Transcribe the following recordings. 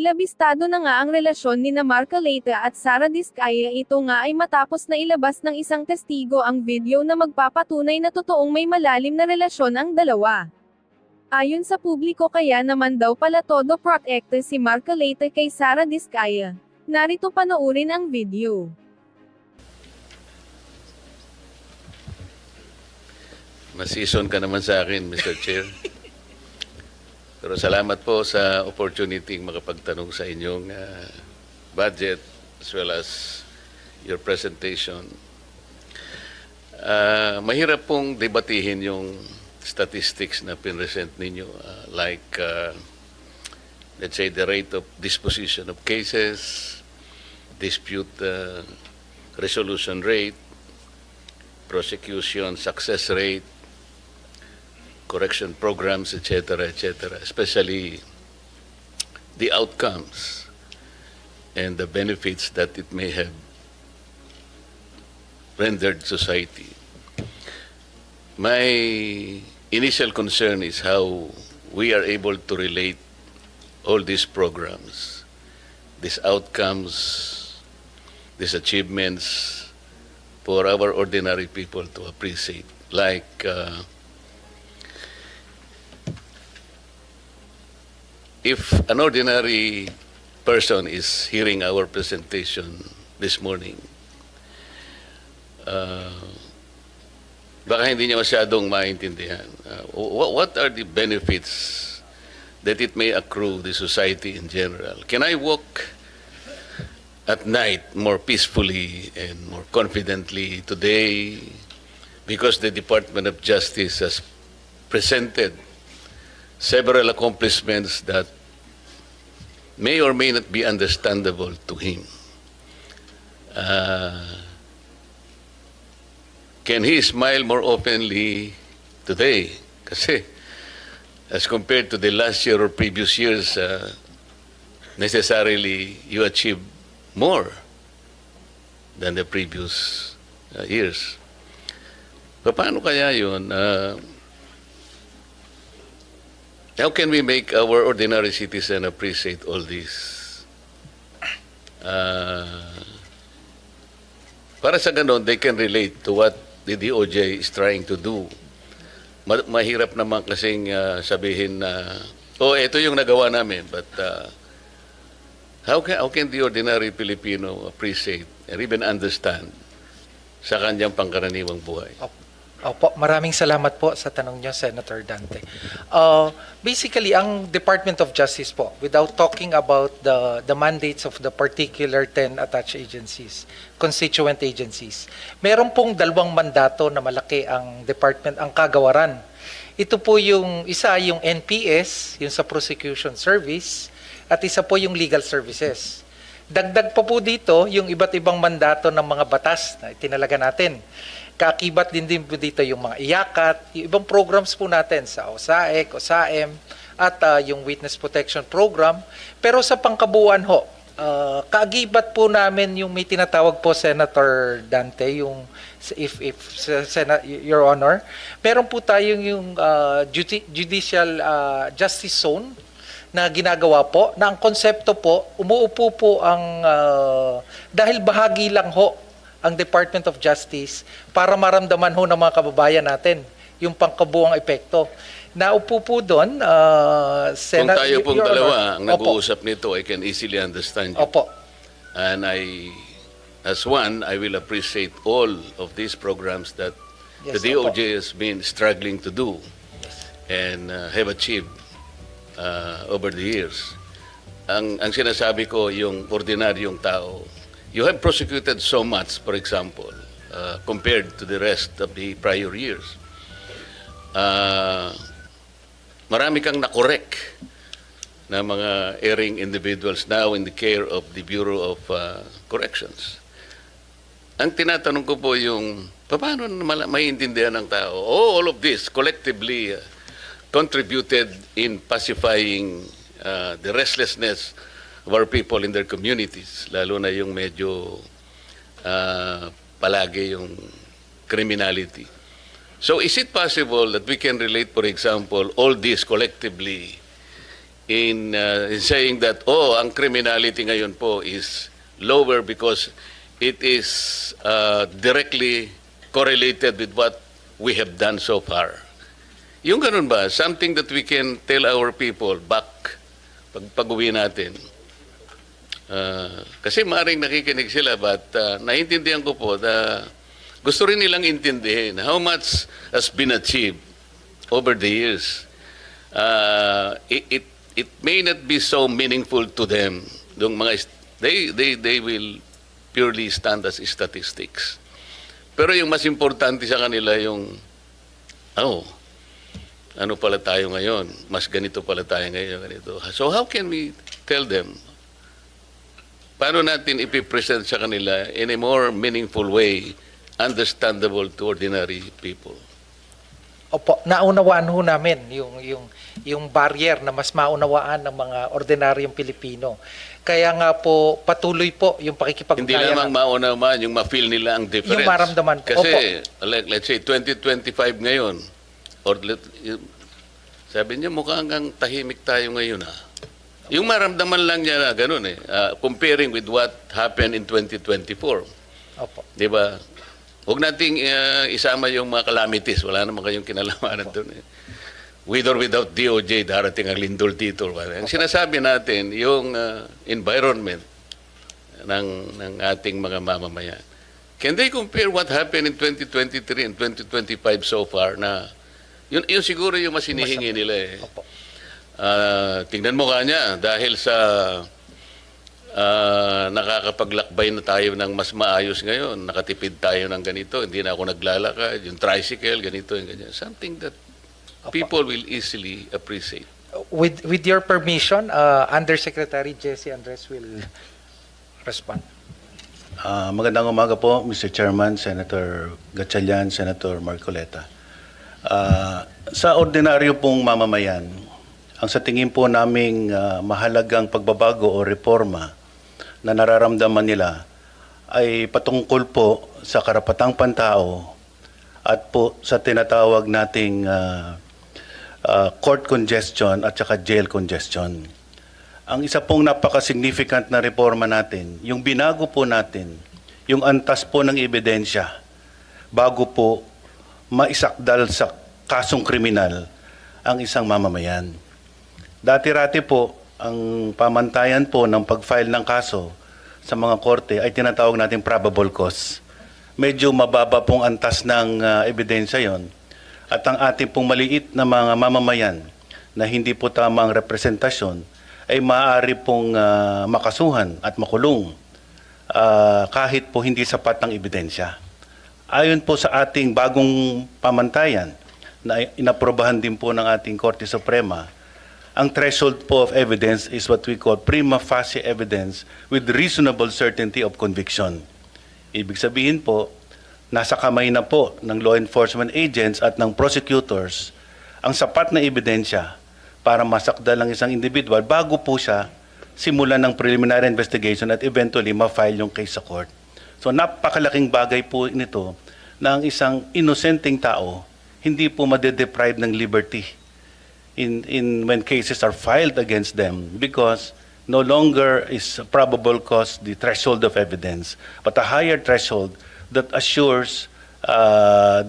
Nilabistado na nga ang relasyon ni Marcoleta at Sara Diskaya. Ito nga ay matapos na ilabas ng isang testigo ang video na magpapatunay na totoong may malalim na relasyon ang dalawa. Ayon sa publiko, kaya naman daw pala todo protected si Marcoleta kay Sara Diskaya. Narito panoorin ang video. Masison ka naman sa akin, Mr. Chair. Pero salamat po sa opportunity makapagtanong sa inyong budget as well as your presentation. Mahirap pong debatihin yung statistics na pinresent ninyo, let's say the rate of disposition of cases, dispute resolution rate, prosecution success rate, correction programs, etc., especially the outcomes and the benefits that it may have rendered society. My initial concern is how we are able to relate all these programs, these outcomes, these achievements for our ordinary people to appreciate, like if an ordinary person is hearing our presentation this morning, baka hindi niya masyadong maintindihan. What are the benefits that it may accrue the society in general? Can I walk at night more peacefully and more confidently today because the Department of Justice has presented several accomplishments that may or may not be understandable to him? Can he smile more openly today? Kasi as compared to the last year or previous years, necessarily you achieve more than the previous years. Paano kaya yun? How can we make our ordinary citizen appreciate all this? Para sa ganon, they can relate to what the DOJ is trying to do. Mahirap naman kasing sabihin na, ito yung nagawa namin, but how can the ordinary Filipino appreciate or even understand sa kanyang pangkaraniwang buhay? Opo, maraming salamat po sa tanong niyo, Senator Dante. Basically, ang Department of Justice po, without talking about the mandates of the particular 10 attached agencies, constituent agencies, meron pong dalawang mandato na malaki ang department, ang kagawaran. Ito po yung isa, yung NPS, yung sa prosecution service, at isa po yung legal services. Dagdag pa po dito yung iba't ibang mandato ng mga batas na itinalaga natin. Kaakibat din po dito yung mga iyakat, yung ibang programs po natin sa OSAEC, OSAM, at yung Witness Protection Program. Pero sa pangkabuuan ho, kaagibat po namin yung may tinatawag po, Senator Dante, yung Your Honor, meron po tayong yung Judicial Justice Zone na ginagawa po, na ang konsepto po, umuupo po ang, dahil bahagi lang ho ang Department of Justice para maramdaman ho ng mga kababayan natin yung pangkabuang epekto. Naupo po doon, Kung tayo pong dalawa ang nag-uusap nito, I can easily understand you. Opo. And as one, I will appreciate all of these programs that the DOJ has been struggling to do and have achieved over the years. Ang sinasabi ko, yung ordinaryong tao, you have prosecuted so much, for example, compared to the rest of the prior years. Marami kang nakorek na mga erring individuals now in the care of the Bureau of Corrections. Ang tinatanong ko po yung, paano maiintindihan ng tao? All of this collectively contributed in pacifying the restlessness of our people in their communities, lalo na yung medyo palagi yung criminality. So is it possible that we can relate, for example, all this collectively in saying that, oh, ang criminality ngayon po is lower because it is directly correlated with what we have done so far. Yung ganun ba, something that we can tell our people back pag-uwi natin. Kasi maaaring nakikinig sila, but naiintindihan ko po na gusto rin nilang intindihin how much has been achieved over the years. It may not be so meaningful to them. Yung mga, they will purely stand as statistics. Pero yung mas importante sa kanila yung, ano pala tayo ngayon? Mas ganito pala tayo ngayon, ganito. So how can we tell them? Paano natin ipipresent sa kanila in a more meaningful way, understandable to ordinary people? Opo, naunawaan ho namin yung barrier na mas maunawaan ng mga ordinaryong Pilipino. Kaya nga po, patuloy po yung pakikipagkaya. Hindi lamang maunawaan, yung ma-feel nila ang difference. Yung maramdaman po. Kasi, let's say, 2025 ngayon, or sabi niya, mukhang ang tahimik tayo ngayon, ha? Yung maramdaman lang niya na ganun, comparing with what happened in 2024. Opo. Di ba? Huwag nating isama yung mga calamities. Wala naman kayong kinalamanan doon. With or without DOJ, darating ang lindol dito. Ang sinasabi natin, yung environment ng ating mga mamamayan. Can they compare what happened in 2023 and 2025 so far na yun siguro yung mas hinihingi nila eh. Opo. Tingnan mo kanya, dahil sa nakakapaglakbay na tayo ng mas maayos ngayon, nakatipid tayo ng ganito, hindi na ako naglalakad, yung tricycle, ganito, yung ganyan. Something that people will easily appreciate. With your permission, Undersecretary Jesse Andres will respond. Magandang umaga po, Mr. Chairman, Senator Gatchalian, Senator Marcoleta. Sa ordinaryo pong mamamayan, ang sa tingin po naming mahalagang pagbabago o reforma na nararamdaman nila ay patungkol po sa karapatang pantao at po sa tinatawag nating court congestion at saka jail congestion. Ang isa pong napaka-significant na reforma natin, yung binago po natin, yung antas po ng ebidensya bago po maisakdal sa kasong kriminal ang isang mamamayan. Dati-rati po, ang pamantayan po ng pag-file ng kaso sa mga korte ay tinatawag natin probable cause. Medyo mababa pong antas ng ebidensya yon. At ang ating pong maliit na mga mamamayan na hindi po tama ang representasyon ay maaari pong makasuhan at makulong kahit po hindi sapat ang ebidensya. Ayon po sa ating bagong pamantayan na inaprobahan din po ng ating Korte Suprema, ang threshold po of evidence is what we call prima facie evidence with reasonable certainty of conviction. Ibig sabihin po, nasa kamay na po ng law enforcement agents at ng prosecutors ang sapat na ebidensya para masakdal ang isang individual bago po siya simulan ng preliminary investigation at eventually ma-file yung case sa court. So napakalaking bagay po nito na ang isang inosenteng tao hindi po madedeprive ng liberty when cases are filed against them because no longer is probable cause the threshold of evidence but a higher threshold that assures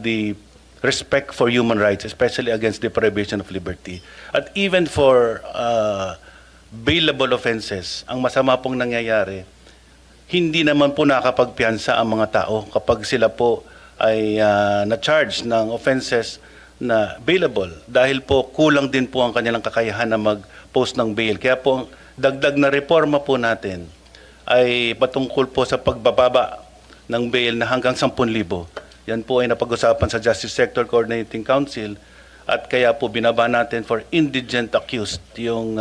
the respect for human rights, especially against deprivation of liberty. At even for bailable offenses, ang masama pong nangyayari, hindi naman po nakakapagpiyansa ang mga tao kapag sila po ay na-charge ng offenses na bailable dahil po kulang din po ang kanilang kakayahan na mag-post ng bail. Kaya po ang dagdag na reforma po natin ay patungkol po sa pagbababa ng bail na hanggang 10,000. Yan po ay napag-usapan sa Justice Sector Coordinating Council at kaya po binaba natin for indigent accused yung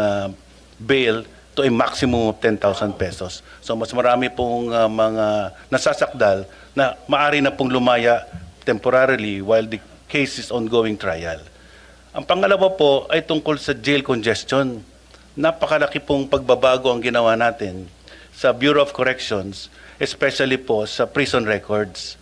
bail to a maximum of 10,000 pesos. So mas marami pong mga nasasakdal na maari na pong lumaya temporarily while the case is ongoing trial. Ang pangalawa po ay tungkol sa jail congestion. Napakalaki pong pagbabago ang ginawa natin sa Bureau of Corrections, especially po sa prison records.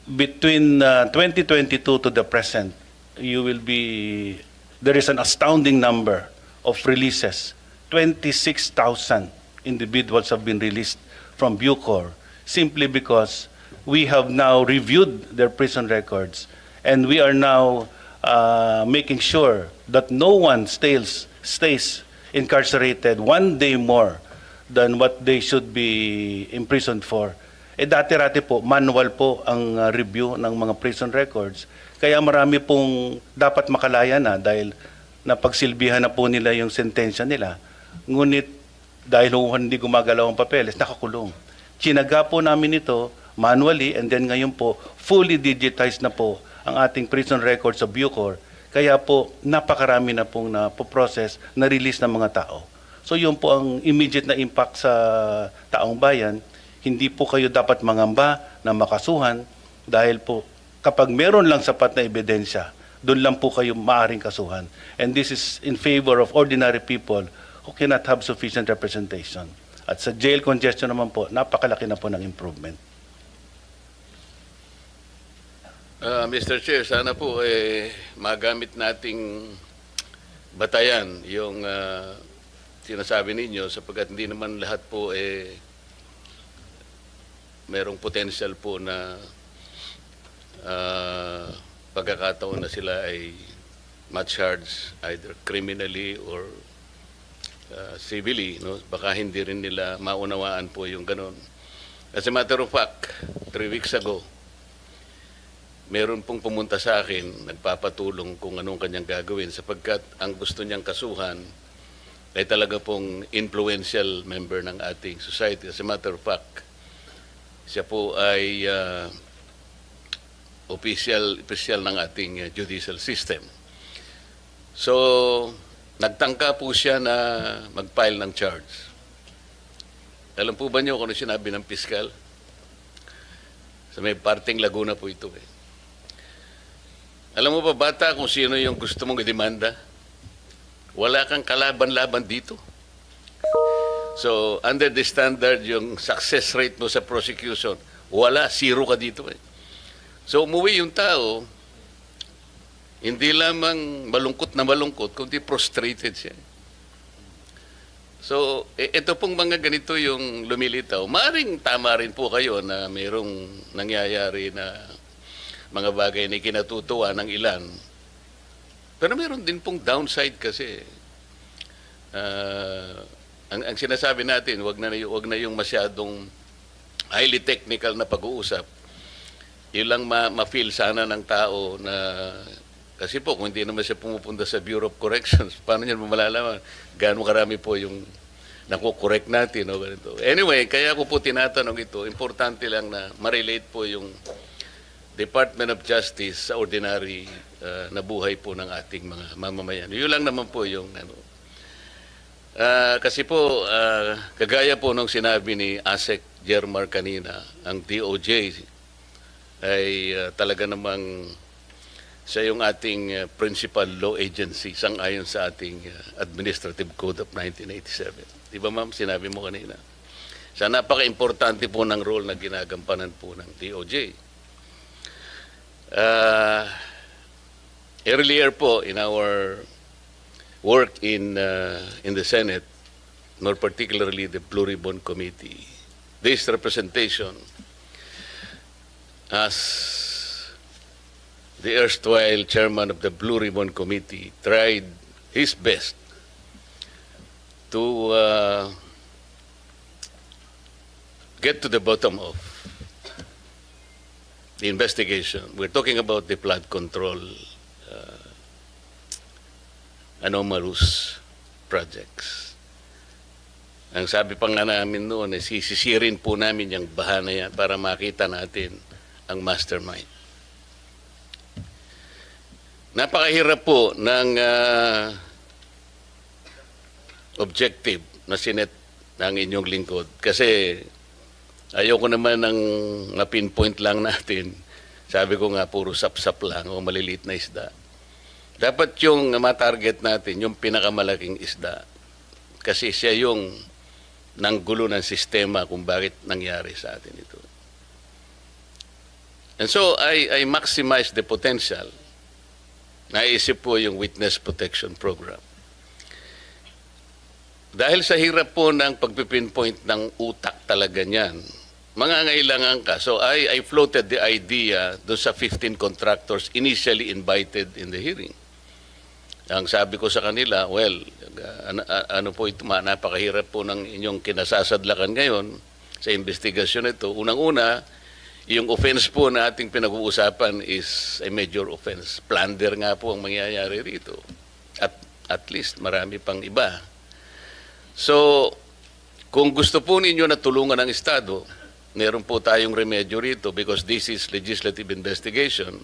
Between 2022 to the present, there is an astounding number of releases. 26,000 individuals have been released from Bucor simply because we have now reviewed their prison records, and we are now making sure that no one stays incarcerated one day more than what they should be imprisoned for. Dati-rati po, manual po ang review ng mga prison records. Kaya marami pong dapat makalaya na dahil napagsilbihan na po nila yung sentensya nila. Ngunit dahil hindi gumagalaw ang papeles, nakakulong. Chinaga po namin ito manually, and then ngayon po, fully digitized na po ang ating prison records sa Bucor. Kaya po, napakarami na pong na-process, na-release ng mga tao. So yun po ang immediate na impact sa taong bayan. Hindi po kayo dapat mangamba na makasuhan dahil po kapag meron lang sapat na ebidensya, doon lang po kayo maaring kasuhan. And this is in favor of ordinary people who cannot have sufficient representation. At sa jail congestion naman po, napakalaki na po ng improvement. Mr. Chair, sana po magamit nating batayan yung sinasabi ninyo sapagkat hindi naman lahat po merong potential po na pagkakataon na sila ay ma-charge either criminally or civilly, no? Baka hindi rin nila maunawaan po yung ganun. As a matter of fact, 3 weeks ago, meron pong pumunta sa akin, nagpapatulong kung anong kanyang gagawin sapagkat ang gusto niyang kasuhan ay talaga pong influential member ng ating society. As a matter of fact, siya po ay official ng ating judicial system. So, nagtangka po siya na mag-file ng charge. Alam po ba niyo kung ano sinabi ng piskal? Sa may parting Laguna po ito eh. Alam mo ba, bata, kung sino yung gusto mong idemanda? Wala kang kalaban-laban dito. So, under the standard, yung success rate mo sa prosecution, wala, 0 ka dito eh. So, umuwi yung tao, hindi lamang malungkot na malungkot, kundi prostrated siya. So, ito pong mga ganito yung lumilitaw. Maaring tama rin po kayo na mayroong nangyayari na mga bagay na kinatutuwa ng ilan. Pero meron din pong downside kasi. Ang sinasabi natin, wag na yung masyadong highly technical na pag-uusap. Yun lang ma-feel sana ng tao na kasi po kung hindi naman siya pumupunta sa Bureau of Corrections, paano niya malalaman gaano karami po yung nakukorek natin o ganito. Anyway, kaya ko po tinatanong ito, importante lang na ma-relate po yung Department of Justice sa ordinary na buhay po ng ating mga mamamayan. Yun lang naman po yung ano. Kasi po, kagaya po nung sinabi ni ASEC Jermar kanina, ang DOJ ay talaga namang siya yung ating principal law agency sang-ayon sa ating Administrative Code of 1987. Di ba ma'am, sinabi mo kanina? Sa napaka-importante po ng role na ginagampanan po ng DOJ. Earlier po in our work in the Senate, more particularly the Blue Ribbon Committee, this representation as the erstwhile chairman of the Blue Ribbon Committee tried his best to get to the bottom of the investigation. We're talking about the flood control anomalous projects. Ang sabi pa nga namin noon, sisisirin po namin yung baha na yan para makita natin ang mastermind. Napakahirap po ng objective na sinet ng inyong lingkod kasi ayoko naman ng na-pinpoint lang natin. Sabi ko nga, puro sap-sap lang o maliliit na isda. Dapat yung ma-target natin, yung pinakamalaking isda. Kasi siya yung nanggulo ng sistema kung bakit nangyari sa atin ito. And so, I maximize the potential. Naisip po yung Witness Protection Program. dahil sa hirap po ng pagpipinpoint ng utak talaga niyan, mangangailangan ka. So I floated the idea doon sa 15 contractors initially invited in the hearing. Ang sabi ko sa kanila, well, ano po ito, napakahirap po ng inyong kinasasadlakan ngayon sa investigasyon ito. Unang-una, yung offense po na ating pinag-uusapan is a major offense. Plunder nga po ang mangyayari rito. At least marami pang iba. So, kung gusto po ninyo na tulungan ng Estado, meron po tayong remedyo rito because this is legislative investigation.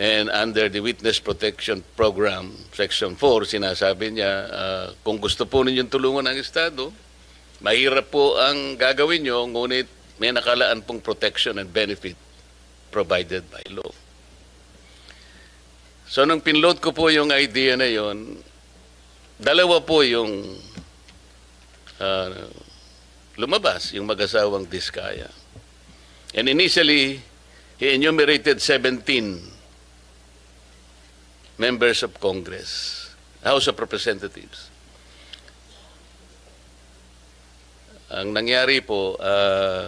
And under the Witness Protection Program, Section 4, sinasabi niya, kung gusto po ninyong tulungan ng Estado, mahirap po ang gagawin nyo, ngunit may nakalaan pong protection and benefit provided by law. So nung pinload ko po yung idea na yon, dalawa po yung lumabas, yung mag-asawang Diskaya. And initially, he enumerated 17 members of Congress, House of Representatives. Ang nangyari po,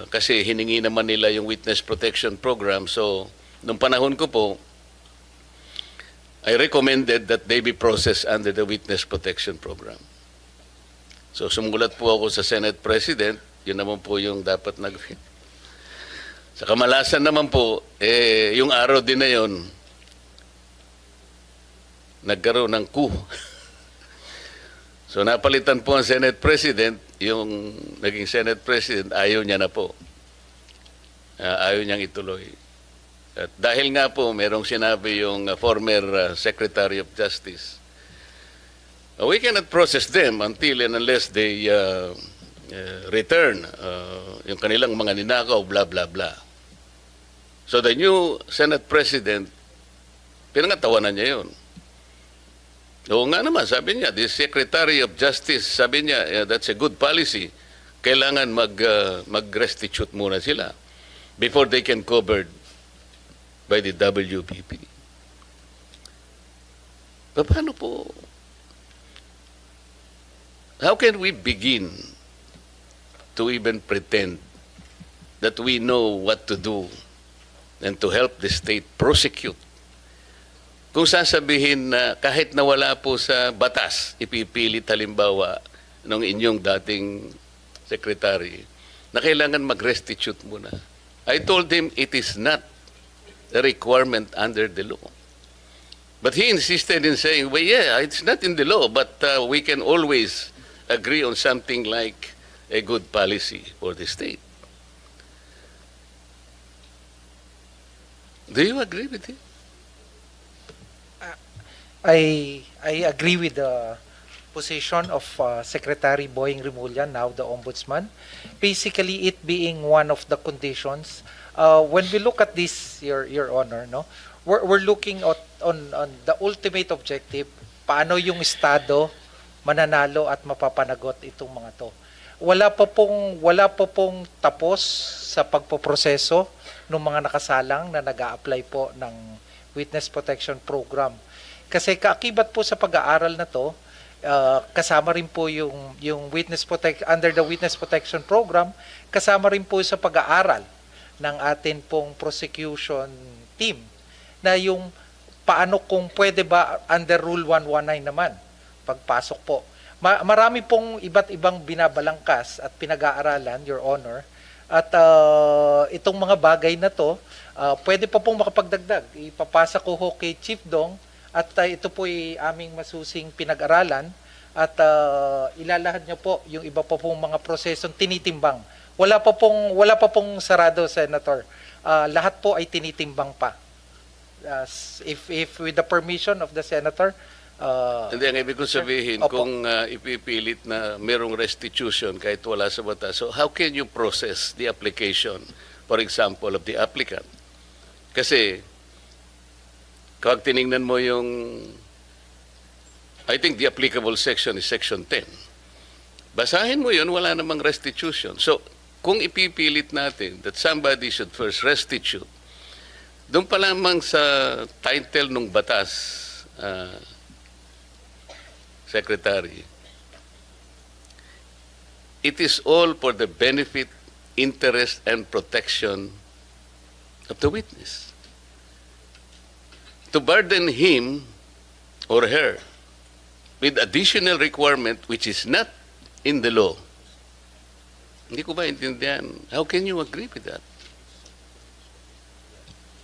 kasi hiningi naman nila yung Witness Protection Program, so nung panahon ko po, I recommended that they be processed under the Witness Protection Program. So sumulat po ako sa Senate President, yun naman po yung dapat Sa kamalasan naman po, yung araw din na yun, nagkaroon ng coup. So napalitan po ang Senate President, yung naging Senate President, ayaw niya na po. Ayaw niyang ituloy. At dahil nga po, merong sinabi yung former Secretary of Justice, we cannot process them until and unless they return yung kanilang mga ninakaw, blah, blah, blah. So the new Senate President, pinangatawanan niya yun. Oo nga naman, sabi niya, the Secretary of Justice, sabi niya, that's a good policy. Kailangan mag-restitute muna sila before they can covered by the WPP. Paano po? How can we begin to even pretend that we know what to do and to help the state prosecute? Kung sasabihin na kahit nawala po sa batas, ipipilit halimbawa ng inyong dating secretary na kailangan mag-restitute muna. I told him it is not a requirement under the law. But he insisted in saying, well, yeah, it's not in the law, but we can always agree on something like a good policy for the state. Do you agree with him? I agree with the position of Secretary Boying Rimulya, now the Ombudsman. Basically, it being one of the conditions. When we look at this, Your Honor, no, we're looking at on the ultimate objective. Paano yung Estado mananalo at mapapanagot itong mga to? Wala pa pong tapos sa pagpoproseso ng mga nakasalang na nag-a-apply po ng Witness Protection Program. Kasi kaakibat po sa pag-aaral na to, kasama rin po yung under the Witness Protection Program, kasama rin po sa pag-aaral ng atin pong prosecution team na yung paano kung pwede ba under Rule 119 naman pagpasok po. Marami pong iba't ibang binabalangkas at pinag-aaralan, Your Honor, at itong mga bagay na to, pwede pa pong makapagdagdag. Ipapasa ko ho kay Chief Dong. At ito po ay aming masusing pinag-aralan at ilalahad niyo po yung iba pa pong mga prosesong tinitimbang. Wala pa pong sarado, Senator. Lahat po ay tinitimbang pa. If with the permission of the Senator, hindi, ang ibig kong sabihin, kung ipipilit na merong restitution kahit wala sa batas, so how can you process the application, for example, of the applicant? Kasi kapag tinignan mo yung, I think the applicable section is Section 10. Basahin mo yun, wala namang restitution. So, kung ipipilit natin that somebody should first restitute, doon pa lamang sa title ng batas, Secretary, it is all for the benefit, interest, and protection of the witness. To burden him or her with additional requirement which is not in the law. Hindi ko ba intindihan? How can you agree with that?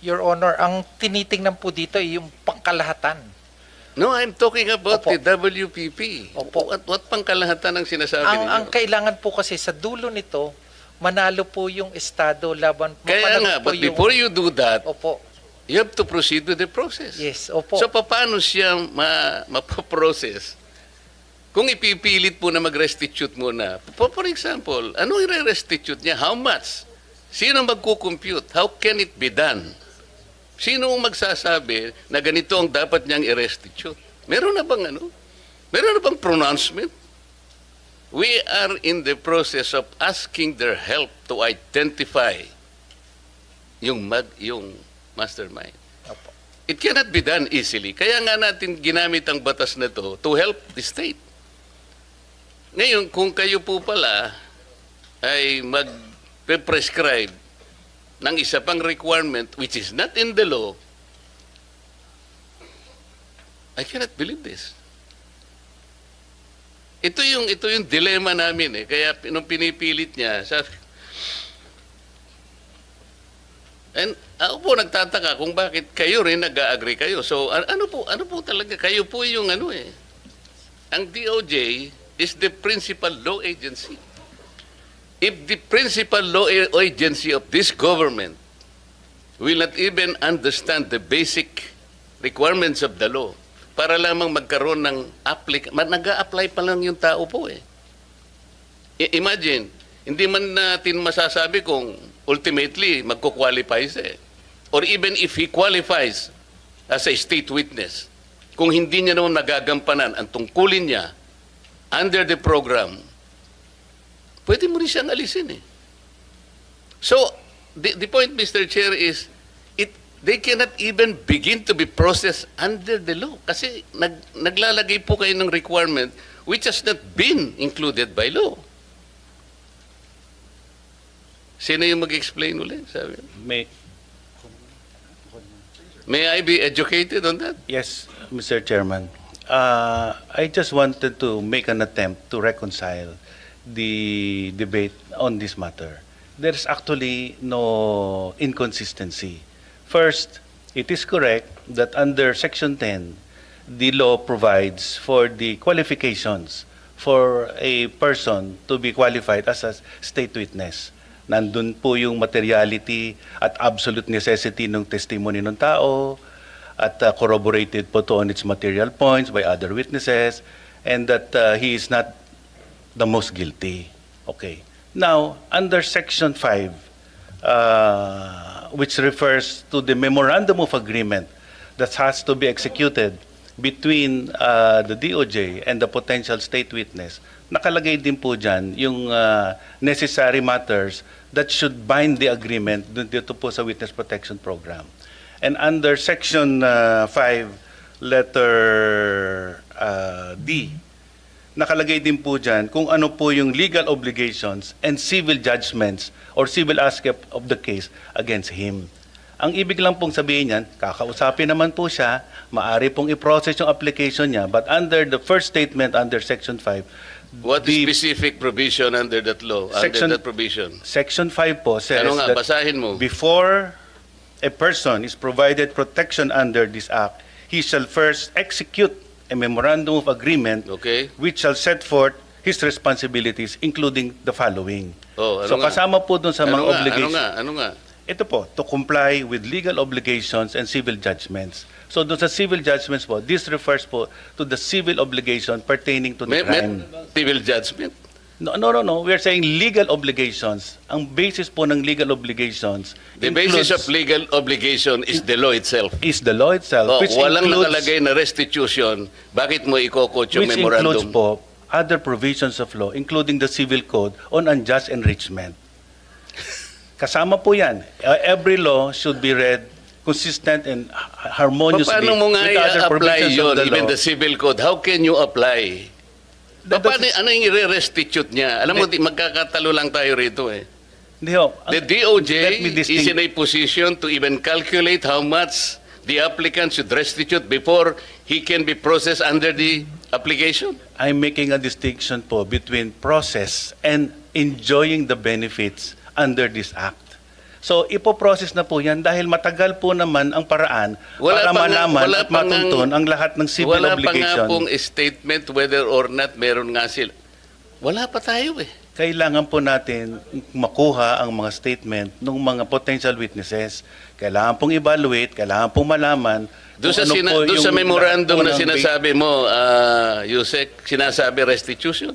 Your Honor, ang tinitingnan po dito ay yung pangkalahatan. No, I'm talking about Opo. the WPP. Opo. What pangkalahatan ang sinasabi ninyo? Ang kailangan po kasi sa dulo nito, manalo po yung Estado laban po. Kaya nga, po but before you do that, Opo. you have to proceed with the process. Yes, opo. So, paano siya mapaprocess? Kung ipipilit po na mag-restitute muna, for example, ano i-restitute niya? How much? Sino magkukompute? How can it be done? Sino ang magsasabi na ganito ang dapat niyang i-restitute? Meron na bang ano? Meron na bang pronouncement? We are in the process of asking their help to identify yung mastermind. Opo. It cannot be done easily. Kaya nga natin ginamit ang batas na to help the state. Ngayon, kung kayo po pala ay mag-prescribe ng isa pang requirement which is not in the law, I cannot believe this. Ito yung dilemma namin eh. Kaya nung pinipilit niya, and ako po nagtataka kung bakit kayo rin nag-agree kayo. So ano po talaga, kayo po yung ano eh. Ang DOJ is the principal law agency. If the principal law agency of this government will not even understand the basic requirements of the law, para lamang magkaroon ng nag-a-apply pa lang yung tao po eh. Imagine, hindi man natin masasabi kung ultimately magko-qualify siya eh. Or even if he qualifies as a state witness, kung hindi niya naman magagampanan ang tungkulin niya under the program, pwede mo rin siyang alisin eh. So, the point, Mr. Chair, is they cannot even begin to be processed under the law kasi naglalagay po kayo ng requirement which has not been included by law. Sino yung mag-explain ulit? Sabi? May I be educated on that? Yes, Mr. Chairman. I just wanted to make an attempt to reconcile the debate on this matter. There's actually no inconsistency. First, it is correct that under Section 10, the law provides for the qualifications for a person to be qualified as a state witness. Nandun po yung materiality at absolute necessity ng testimony ng tao, at corroborated po to on its material points by other witnesses, and that he is not the most guilty. Okay. Now, under Section 5, which refers to the memorandum of agreement that has to be executed between the DOJ and the potential state witness, nakalagay din po dyan yung necessary matters that should bind the agreement dito po sa Witness Protection Program. And under Section 5, letter D, nakalagay din po dyan kung ano po yung legal obligations and civil judgments or civil aspect of the case against him. Ang ibig lang pong sabihin niyan, kakausapin naman po siya, maari pong i-process yung application niya, but under the first statement under Section 5, What is specific provision under that law, Section- under that provision? Section 5 po says Ano nga, that basahin mo. before a person is provided protection under this act, he shall first execute a memorandum of agreement Okay? which shall set forth his responsibilities, including the following. Oh, ano So nga? kasama po dun sa mga obligations. Ano nga? Ito po, to comply with legal obligations and civil judgments. So doon sa civil judgments po, this refers po to the civil obligation pertaining to the May crime. civil judgment. No. We are saying legal obligations. Ang basis po ng legal obligations The basis of includes- legal obligation is the law itself. is the law itself, Oh, which walang includes, nakalagay na restitution, bakit mo ikokot yung which includes memorandum? po other provisions of law, including the Civil Code on unjust enrichment. Kasama po yan. Every law should be read consistent and harmoniously Paano mo nga with other i-apply provisions yun, of the even law. the civil code? How can you apply Paano, ano yung i-restitute niya? Alam mo, magkakatalo lang tayo rito eh. Hindi ho. The Let DOJ me is distinguish. in a position to even calculate how much the applicant should restitute before he can be processed under the application. I'm making a distinction po between process and enjoying the benefits under this act. So, ipoprocess na po yan dahil matagal po naman ang paraan para malaman at matuntun ang lahat ng civil wala obligation. pa nga pong statement whether or not meron nga sila. Wala pa tayo eh. Kailangan po natin makuha ang mga statement ng mga potential witnesses. Kailangan pong evaluate, kailangan pong malaman Doon sa, kung ano po doon sa yung memorandum na lahat po ng sinasabi mo, Yusek, sinasabi restitution?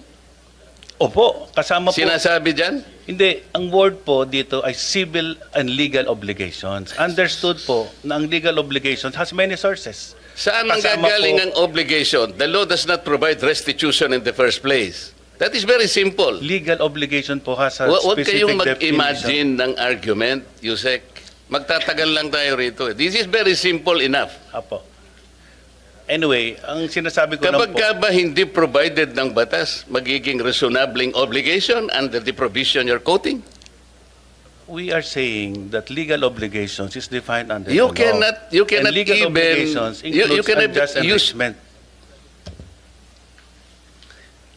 Opo, kasama po. Sinasabi dyan? Hindi, ang word po dito ay civil and legal obligations. Understood po na ang legal obligations has many sources. Saan ang Kasama gagaling po- ang obligation? The law does not provide restitution in the first place. That is very simple. Legal obligation po has a Huwag specific kayong definition. mag-imagine ng argument, Yusek. Magtatagal lang tayo rito. This is very simple enough. Apo. Anyway, ang sinasabi ko lang Kapag po, ka ba hindi provided ng batas, magiging reasonabling obligation under the provision you're quoting? we are saying that legal obligations is defined under You the law. you cannot and legal even, obligations you includes cannot unjust use, enrichment.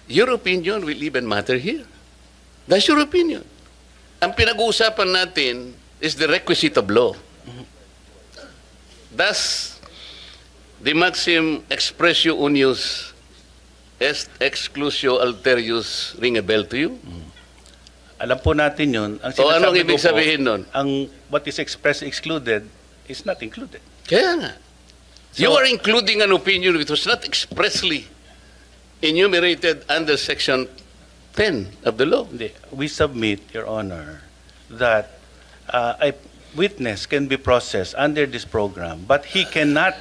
your opinion will even matter here. That's your opinion. Ang pinag-uusapan natin is the requisite of law. Thus, the maxim expressio unius est exclusio alterius ring a bell to you? Alam po natin yun. Ang O anong sinasabi ibig ko po, sabihin nun? ang what is expressed excluded is not included. Kaya nga. So- You are including an opinion which was not expressly enumerated under Section 10 of the law. Hindi. We submit, Your Honor, that a witness can be processed under this program, but he cannot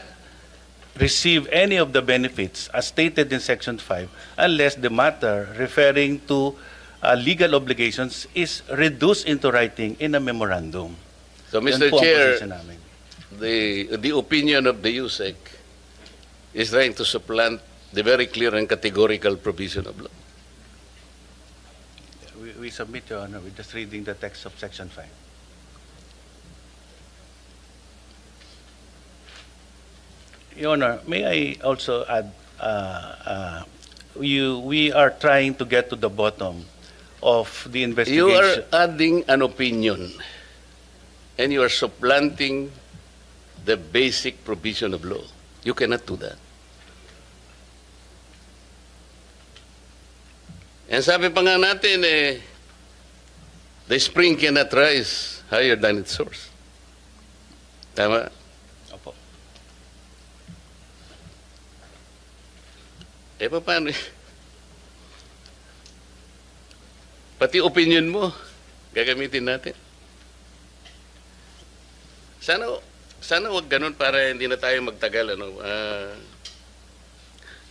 receive any of the benefits as stated in Section 5 unless the matter referring to legal obligations is reduced into writing in a memorandum. So, Yan Mr. po ang Chair, position namin. the opinion of the USEC is trying to supplant the very clear and categorical provision of law. We submit, Your Honor, we're just reading the text of Section 5. Your Honor, may I also add, we are trying to get to the bottom of the investigation. You are adding an opinion and you are supplanting the basic provision of law. You cannot do that. And sabi pa nga natin, the spring cannot rise higher than its source. Tama? Opo. Paano? Pati opinion mo, gagamitin natin. Sana wag ganun para hindi na tayo magtagal.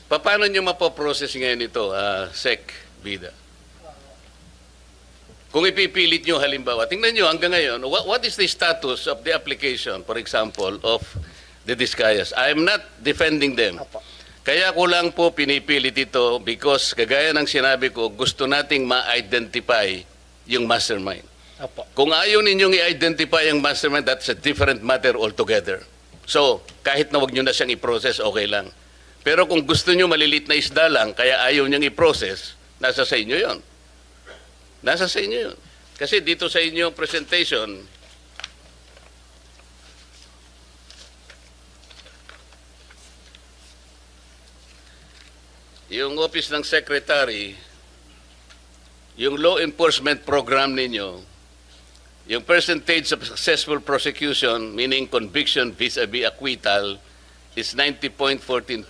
Paano nyo mapoprocess ngayon ito, SEC, Bida? Kung ipipilit nyo halimbawa, tingnan nyo hanggang ngayon, what is the status of the application, for example, of the Discayas? I am not defending them. Kaya ko lang po pinipilit ito because kagaya ng sinabi ko, gusto nating ma-identify yung mastermind. Apo. Kung ayaw ninyong i-identify yung mastermind, that's a different matter altogether. So, kahit na wag nyo na siyang i-process, okay lang. Pero kung gusto nyo malilit na isda lang, kaya ayaw niyang i-process, nasa sa inyo yon. Nasa sa inyo yun. Kasi dito sa inyong presentation, yung Office ng Secretary, yung law enforcement program ninyo, yung percentage of successful prosecution, meaning conviction vis-a-vis acquittal, is 90.14%.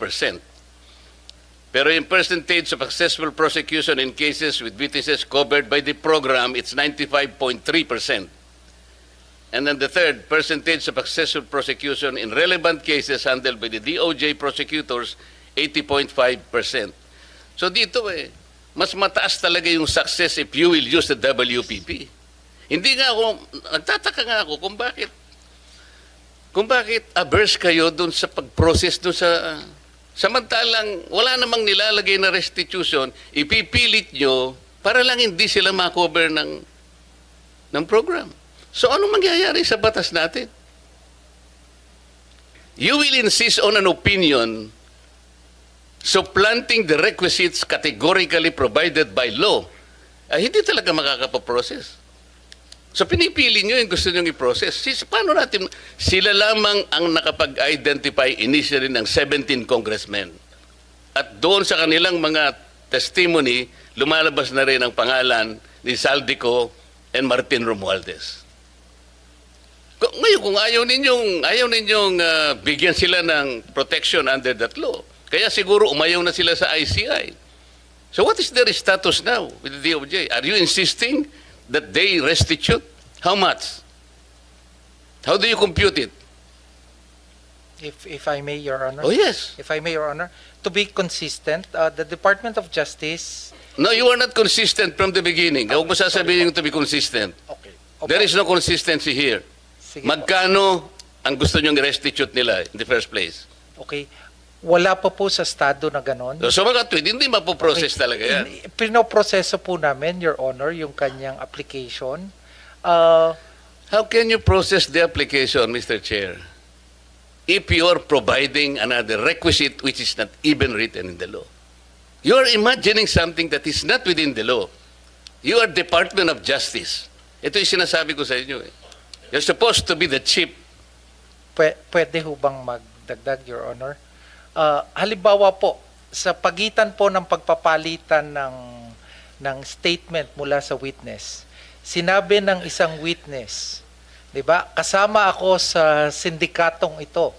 Pero yung percentage of successful prosecution in cases with witnesses covered by the program, it's 95.3%. And then the third, percentage of successful prosecution in relevant cases handled by the DOJ prosecutors, 80.5%. So dito mas mataas talaga yung success if you will use the WPP. Hindi nga ako, nagtataka nga ako kung bakit averse kayo dun sa pag-process dun sa Samantalang wala namang nilalagay na restitution, ipipilit nyo para lang hindi sila makover ng program. So ano mangyayari sa batas natin? You will insist on an opinion supplanting the requisites categorically provided by law. Ay, hindi talaga makakapaprocess. So pinipili nyo yung gusto nyo i-process. Paano natin, sila lamang ang nakapag-identify initially ng 17 congressmen. At doon sa kanilang mga testimony, lumalabas na rin ang pangalan ni Saldico and Martin Romualdez. Ngayon, kung ayaw ninyong bigyan sila ng protection under that law, kaya siguro umayaw na sila sa ICI. So what is their status now with the DOJ? Are you insisting that they restitute? How much? How do you compute it? If I may, Your Honor. Oh, yes. If I may, Your Honor, to be consistent, the Department of Justice. No, you are not consistent from the beginning. Huwag mo sasabihin yung to be consistent. Okay. There is no consistency here. Sige po. Magkano ang gusto nyong restitute nila in the first place? Okay. Wala pa po sa estado na ganon. So mga tweet, hindi mapoprocess talaga yan. Pinoproseso po namin, Your Honor, yung kanyang application. How can you process the application, Mr. Chair, if you are providing another requisite which is not even written in the law? You are imagining something that is not within the law. You are Department of Justice. Ito yung sinasabi ko sa inyo. You're supposed to be the chief. Pwede ho bang magdagdag, Your Honor? Halimbawa po, sa pagitan po ng pagpapalitan ng statement mula sa witness, sinabi ng isang witness, 'di ba? Kasama ako sa sindikatong ito.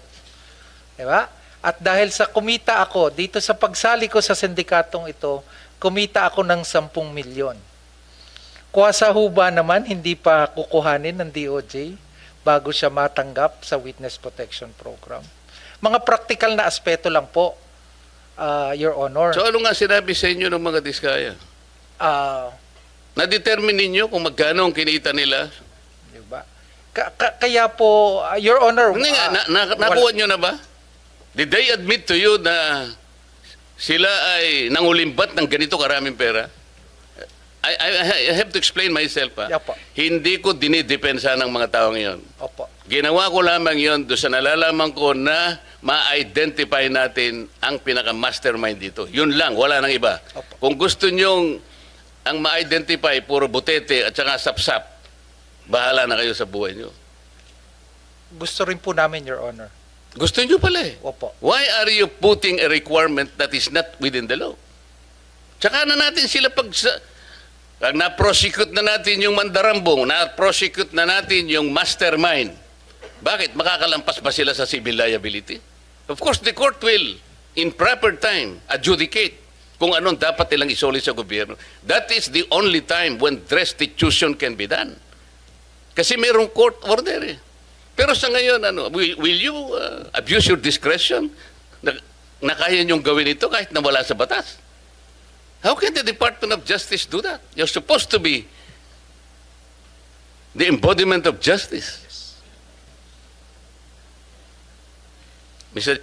'Di ba? At dahil sa kumita ako dito sa pagsali ko sa sindikatong ito, kumita ako ng 10 milyon. Kuwasa ho ba naman hindi pa kukuhanin ng DOJ bago siya matanggap sa Witness Protection Program? Mga practical na aspeto lang po, Your Honor. So ano nga sinabi sa inyo ng mga diskaya? Na-determine ninyo kung magkano ang kinita nila? Diba? Kaya po, Your Honor... Hindi nga, nakuha nyo na ba? Did they admit to you na sila ay nangulimbat ng ganito karaming pera? I have to explain myself. Yeah, po. Hindi ko dinidepensa ng mga taong iyon. Opo. Ginawa ko lamang yon doon sa nalalaman ko na ma-identify natin ang pinaka-mastermind dito. Yun lang, wala nang iba. Opo. Kung gusto nyong ang ma-identify, puro butete at saka sapsap, bahala na kayo sa buhay nyo. Gusto rin po namin, Your Honor. Gusto nyo pala eh. Opo. Why are you putting a requirement that is not within the law? Tsaka na natin sila pag na-prosecute na natin yung mandarambong, na-prosecute na natin yung mastermind. Bakit? Makakalampas ba sila sa civil liability? Of course, the court will, in proper time, adjudicate kung anong dapat nilang isoli sa gobyerno. That is the only time when restitution can be done. Kasi mayroong court order eh. Pero sa ngayon, will you abuse your discretion na kaya niyong gawin ito kahit na wala sa batas? How can the Department of Justice do that? You're supposed to be the embodiment of justice. Mr.